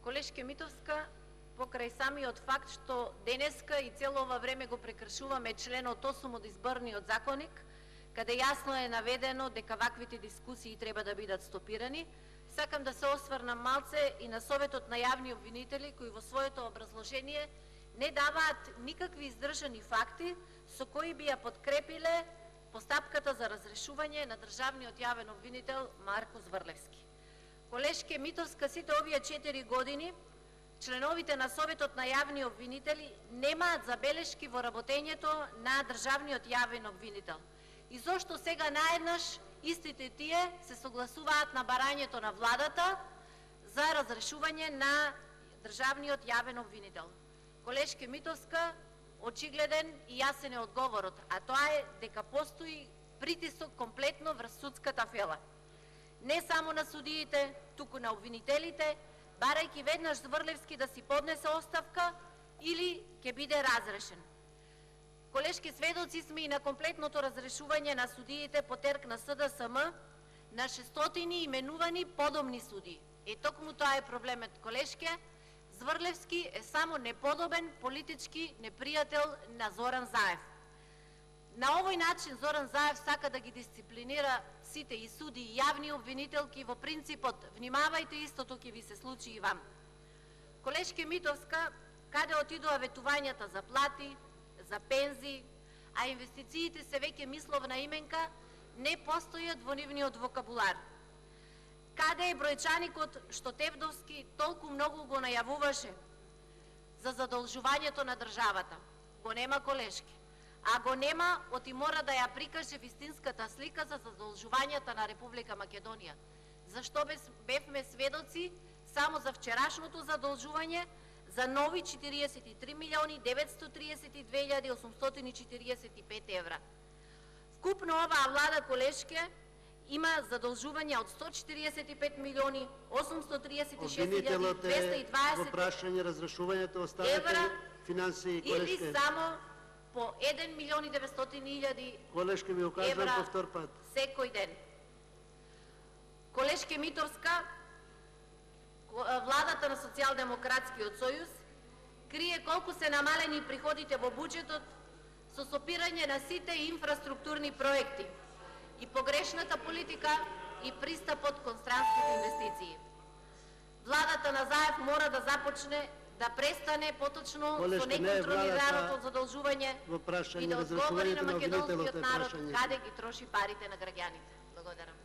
Колешке Митовска, покрај самиот факт што денеска и цело ова време го прекршуваме членот 8 од изборниот законник, каде јасно е наведено дека ваквите дискусии треба да бидат стопирани, сакам да се осврнам малце и на Советот на јавни обвинители, кои во своето образложение не даваат никакви издржани факти со кои би ја подкрепиле постапката за разрешување на државниот јавен обвинител Марко Зврлевски. Колешке Митовска, сите овие 4 години членовите на Советот на јавни обвинители немаат забелешки во работењето на државниот јавен обвинител. И зошто сега наеднаш истите тие се согласуваат на барањето на владата за разрешување на државниот јавен обвинител? Колешке Митовска, очигледен и јасен е одговорот, а тоа е дека постои притисок комплетно врз судската фела. Не само на судиите, туку на обвинителите, барајќи веднаш Зврлевски да си поднесе оставка или ќе биде разрешен. Колешки, сведоци сме и на комплетното разрешување на судиите по терк на СДСМ на 600 именувани подобни судии. Токму тоа е проблемот, колешке. Зврлевски е само неподобен политички непријател на Зоран Заев. На овој начин Зоран Заев сака да ги дисциплинира сите и суди и јавни обвинителки во принципот внимавајте, истото ќе ви се случи и вам. Колешке Митовска, каде отидоа ветувањата за плати, за пензии, а инвестициите се веќе мисловна именка, не постојат во нивниот вокабулар. Каде е бројчаникот што Тевдовски толку многу го најавуваше за задолжувањето на државата? Го нема, колешки. А го нема, оти мора да ја прикаже вистинската слика за задолжувањата на Република Македонија. Зашто бевме сведоци само за вчерашното задолжување за нови 43 милиони 932 845 евра. Вкупно оваа влада, колешке, има задолжување од 145 милиони 836 220 во прашање разрешувањето останете финансии, колешке. Или само по 1 милион и 900 илјади колешке, ми окажувам по втор пат. Секој ден. Колешке Митовска, владата на Социјалдемократскиот сојуз крие колку се намалени приходите во буџетот со сопирање на сите инфраструктурни проекти и погрешната политика и пристапот кон странските инвестиции. Владата на Заев мора да започне да престане поточно со неконтролираното задолжување и да одговори на македонскиот народ каде ги троши парите на граѓаните. Благодарам.